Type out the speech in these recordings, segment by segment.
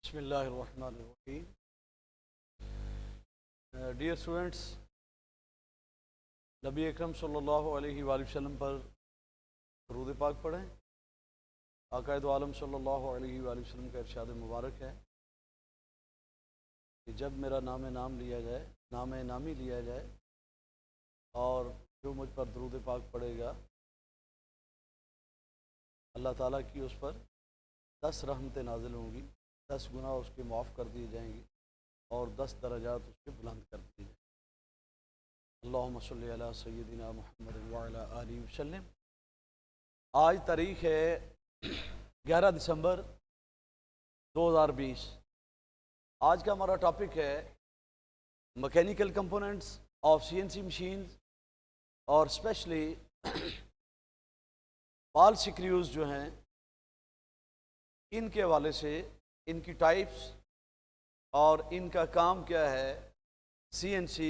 بسم اللہ الرحمن الرحیم. ڈیئر اسٹوڈنٹس، نبی اکرم صلی اللہ علیہ وآلہ وسلم پر درود پاک پڑھیں. آقا دو عالم صلی اللہ علیہ وآلہ وسلم کا ارشاد مبارک ہے کہ جب میرا نام لیا جائے، نام نامی لیا جائے، اور جو مجھ پر درود پاک پڑھے گا، اللہ تعالیٰ کی اس پر 10 رحمتیں نازل ہوں گی، 10 گناہ اس کے معاف کر دیے جائیں گے اور 10 درجات اس کے بلند کر دیے جائیں گے. اللہم صلی علی سیدنا محمد وعلی آلہ وسلم. آج تاریخ ہے 11 دسمبر 2020. آج کا ہمارا ٹاپک ہے mechanical components of CNC machines, اور اسپیشلی بال سکریوز جو ہیں ان کے حوالے سے، ان کی ٹائپس اور ان کا کام کیا ہے CNC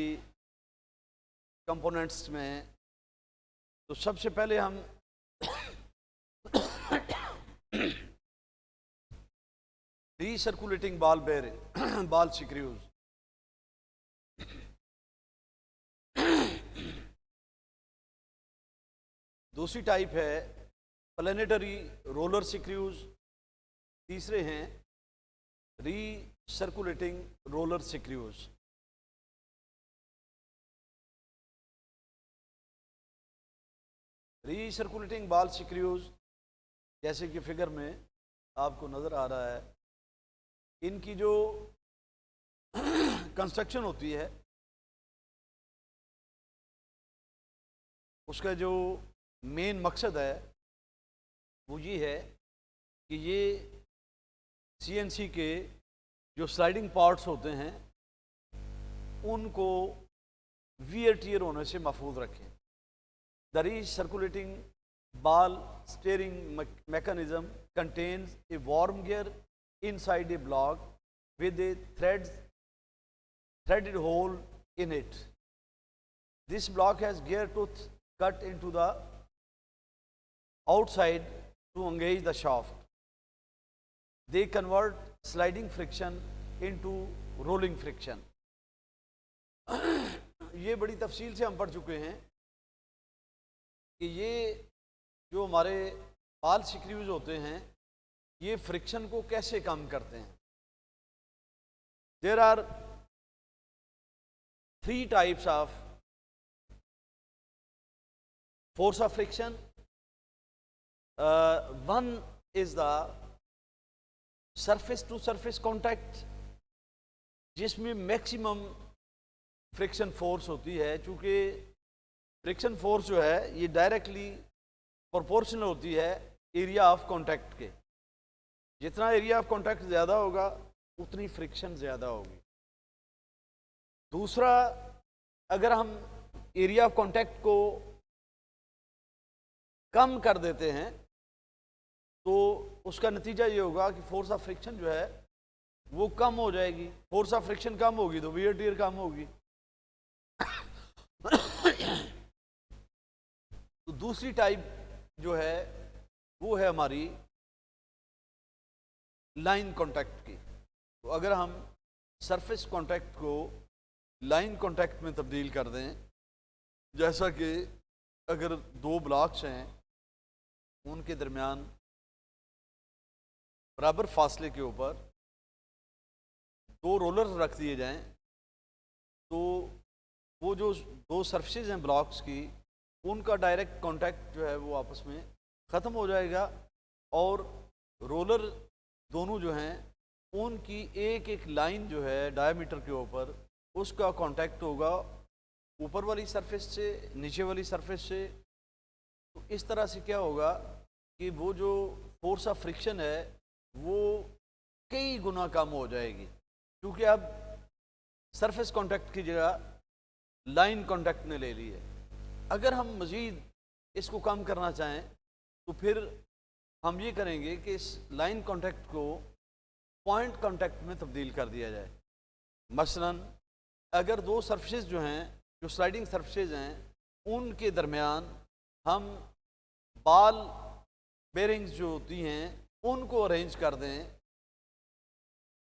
کمپوننٹس میں. تو سب سے پہلے ہم ری سرکولیٹنگ بال سکریوز. دوسری ٹائپ ہے پلینیٹری رولر سکریوز. تیسرے ہیں ری سرکولیٹنگ رولر سکریوز. ری سرکولیٹنگ بال سکریوز جیسے کہ فگر میں آپ کو نظر آ رہا ہے، ان کی جو کنسٹرکشن ہوتی ہے، اس کا جو مین مقصد ہے وہ یہ ہے کہ یہ CNC کے جو سلائڈنگ پارٹس ہوتے ہیں ان کو ویئر ٹیئر ہونے سے محفوظ رکھیں. The recirculating ball steering mechanism contains a worm gear inside a block with a threaded hole in it. This block has gear tooth cut into the outside to engage the shaft. They convert sliding friction into rolling friction. یہ بڑی تفصیل سے ہم پڑھ چکے ہیں کہ یہ جو ہمارے بال سکریوز ہوتے ہیں یہ فرکشن کو کیسے کم کرتے ہیں. There are 3 types of force of friction. One is the surface to surface contact، جس میں میکسیمم فرکشن فورس ہوتی ہے. چونکہ فرکشن فورس جو ہے یہ ڈائریکٹلی پرپورشنل ہوتی ہے ایریا آف کانٹیکٹ کے. جتنا ایریا آف کانٹیکٹ زیادہ ہوگا اتنی فرکشن زیادہ ہوگی. دوسرا، اگر ہم ایریا آف کانٹیکٹ کو کم کر دیتے ہیں تو اس کا نتیجہ یہ ہوگا کہ فورس آف فرکشن جو ہے وہ کم ہو جائے گی. فورس آف فرکشن کم ہوگی تو ویئر ٹیئر کم ہوگی. تو دوسری ٹائپ جو ہے وہ ہے ہماری لائن کانٹیکٹ کی. تو اگر ہم سرفیس کانٹیکٹ کو لائن کانٹیکٹ میں تبدیل کر دیں، جیسا کہ اگر 2 بلاکس ہیں ان کے درمیان برابر فاصلے کے اوپر 2 رولر رکھ دیے جائیں، تو وہ جو 2 سرفیسز ہیں بلاکس کی، ان کا ڈائریکٹ کانٹیکٹ جو ہے وہ آپس میں ختم ہو جائے گا، اور رولر دونوں جو ہیں ان کی ایک لائن جو ہے ڈائیمیٹر کے اوپر، اس کا کانٹیکٹ ہوگا اوپر والی سرفیس سے نیچے والی سرفیس سے. تو اس طرح سے کیا ہوگا کہ وہ جو فورس آف فرکشن ہے وہ کئی گنا کم ہو جائے گی، کیونکہ اب سرفیس کانٹیکٹ کی جگہ لائن کانٹیکٹ نے لے لی ہے. اگر ہم مزید اس کو کم کرنا چاہیں تو پھر ہم یہ کریں گے کہ اس لائن کانٹیکٹ کو پوائنٹ کانٹیکٹ میں تبدیل کر دیا جائے. مثلا اگر 2 سرفیسز جو ہیں، جو سلائڈنگ سرفیسز ہیں، ان کے درمیان ہم بال بیرنگز جو ہوتی ہیں ان کو ارینج کر دیں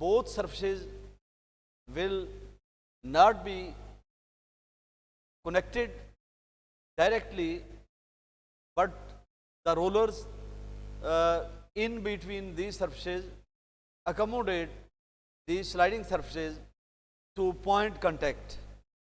both surfaces will not be connected directly, but the rollers in between these surfaces accommodate these sliding surfaces to point contact.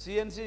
CNC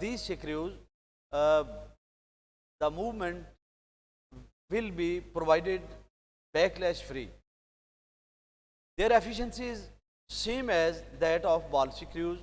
these screws, the movement will be provided backlash free. Their efficiency is same as that of ball screws.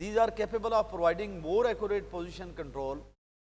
These are capable of providing more accurate position control.